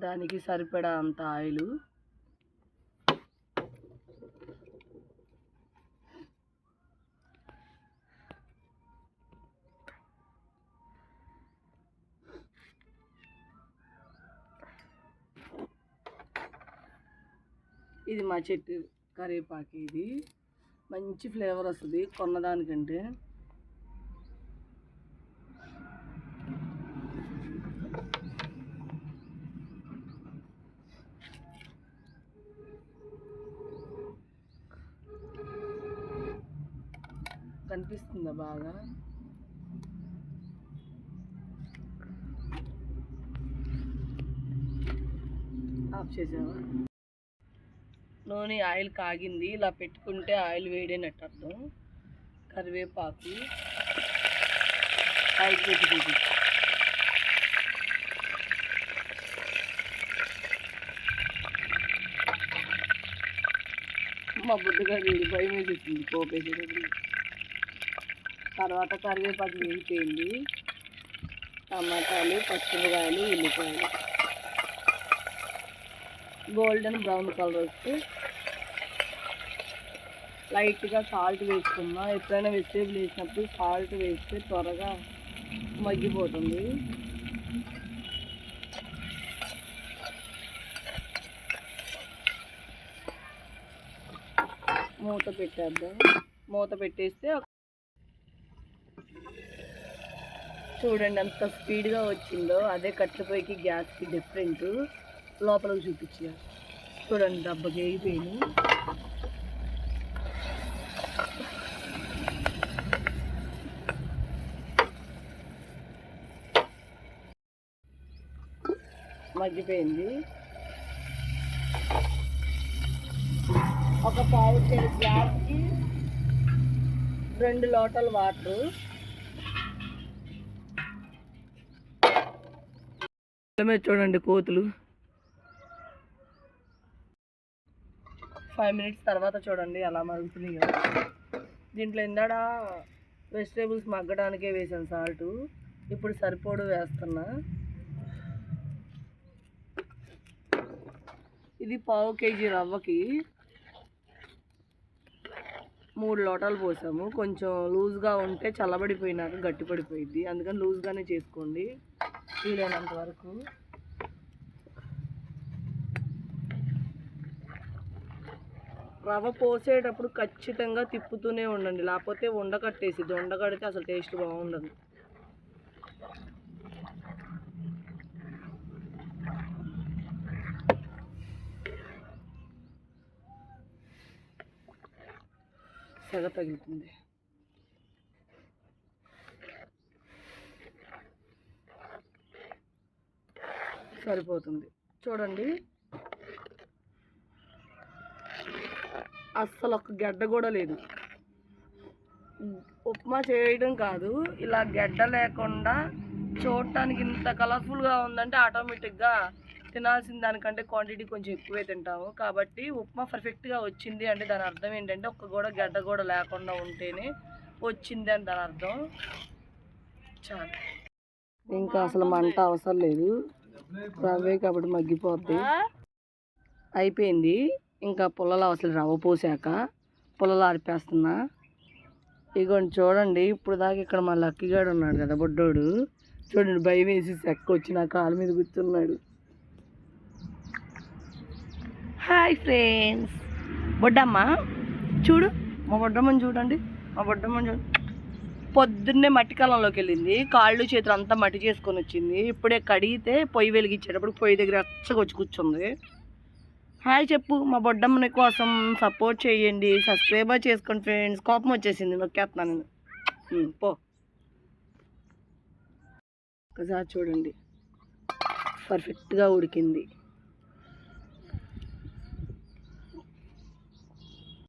దానికి సరిపడా అంత ఆయిల్. ఇది మా చెట్టు కరివేపాకు. ఇది మంచి ఫ్లేవర్ వస్తుంది కొన్నదానికంటే. కనిపిస్తుందా బాగా? ఆఫ్ చేసావా? నూనె ఆయిల్ కాగింది. ఇలా పెట్టుకుంటే ఆయిల్ వేడైనట్టు అర్థం. కరివేపాకు ఆయిల్ పెట్టి మా బుడ్డగా వీడి భయం వేసేసింది పోపేసేటప్పుడు. తర్వాత కరివేపాకు వేగిపోయింది. టమాటాలు, పచ్చిమిరకాయలు, ఉల్లిపాయలు గోల్డెన్ బ్రౌన్ కలర్ వస్తే లైట్గా సాల్ట్ వేసుకున్నా. ఎప్పుడైనా వెజిటేబుల్ వేసినప్పుడు సాల్ట్ వేస్తే త్వరగా మగ్గిపోతుంది. మూత పెట్టేద్దాం. మూత పెట్టేస్తే చూడండి ఎంత స్పీడ్గా వచ్చిందో. అదే కట్టెల పొయ్యికి గ్యాస్కి డిఫరెంట్. లోపలికి చూపించా చూడండి, దెబ్బకి వేగిపోయింది. మగ్గిపోయింది. ఒక పావు కేజీ గ్యాస్కి 2 లోటాలు వాటరు. చూడండి కోతులు. 5 మినిట్స్ తర్వాత చూడండి ఎలా మరుగుతున్నాయో. దీంట్లో ఇందాడ వెజిటేబుల్స్ మగ్గడానికే వేసాను సాల్ట్. ఇప్పుడు సరిపోడు వేస్తున్నా. ఇది పావు కేజీ రవ్వకి 3 లోటాలు పోసాము. కొంచెం లూజ్గా ఉంటే చల్లబడిపోయినాక గట్టిపడిపోయింది. అందుకని లూజ్గానే చేసుకోండి వీలైనంత వరకు. రవ్వ పోసేటప్పుడు ఖచ్చితంగా తిప్పుతూనే ఉండండి, లేకపోతే ఉండకట్టేసిద్ది. ఉండకడితే అసలు టేస్ట్ బాగుండదు. సెగ తగ్గుతుంది. సరిపోతుంది చూడండి. అస్సలు ఒక గడ్డ కూడా లేదు. ఉప్మా చేయడం కాదు, ఇలా గడ్డ లేకుండా చూడటానికి ఇంత కలర్ఫుల్గా ఉందంటే ఆటోమేటిక్గా తినాల్సిన దానికంటే క్వాంటిటీ కొంచెం ఎక్కువే తింటాము. కాబట్టి ఉప్మా పర్ఫెక్ట్గా వచ్చింది అంటే దాని అర్థం ఏంటంటే ఒక్క కూడా గడ్డ కూడా లేకుండా ఉంటేనే వచ్చింది అని దాని అర్థం. చాలు, ఇంకా అసలు మంట అవసరం లేదు. రవ్వే కాబట్టి మగ్గిపోద్ది. అయిపోయింది. ఇంకా పుల్లలు అసలు రవ్వ పోసాక పుల్లలు ఆరిపేస్తున్నా. ఇగోండి చూడండి. ఇప్పుడు దాకా ఇక్కడ మా లక్కీగాడు ఉన్నాడు కదా బొడ్డోడు, చూడండి భయం వేసి చెక్క వచ్చి నా కాలు మీద కూర్చున్నాడు. హాయ్ ఫ్రెండ్స్, బొడ్డమ్మ చూడు, మా బొడ్డమ్మని చూడండి. మా బొడ్డమ్మని చూడు, పొద్దున్నే మట్టి కాలంలోకి వెళ్ళింది. కాళ్ళు చేతులు అంతా మట్టి చేసుకొని వచ్చింది. ఇప్పుడే కడిగితే పొయ్యి వెలిగించేటప్పుడు పొయ్యి దగ్గర వచ్చి కూర్చుంది. హాయ్ చెప్పు. మా బొడ్డమ్మని కోసం సపోర్ట్ చేయండి, సబ్స్క్రైబ్ చేసుకోండి ఫ్రెండ్స్. కోపం వచ్చేసింది, నొక్కేస్తున్నాను నేను. పో. ఒకసారి చూడండి, పర్ఫెక్ట్గా ఉడికింది.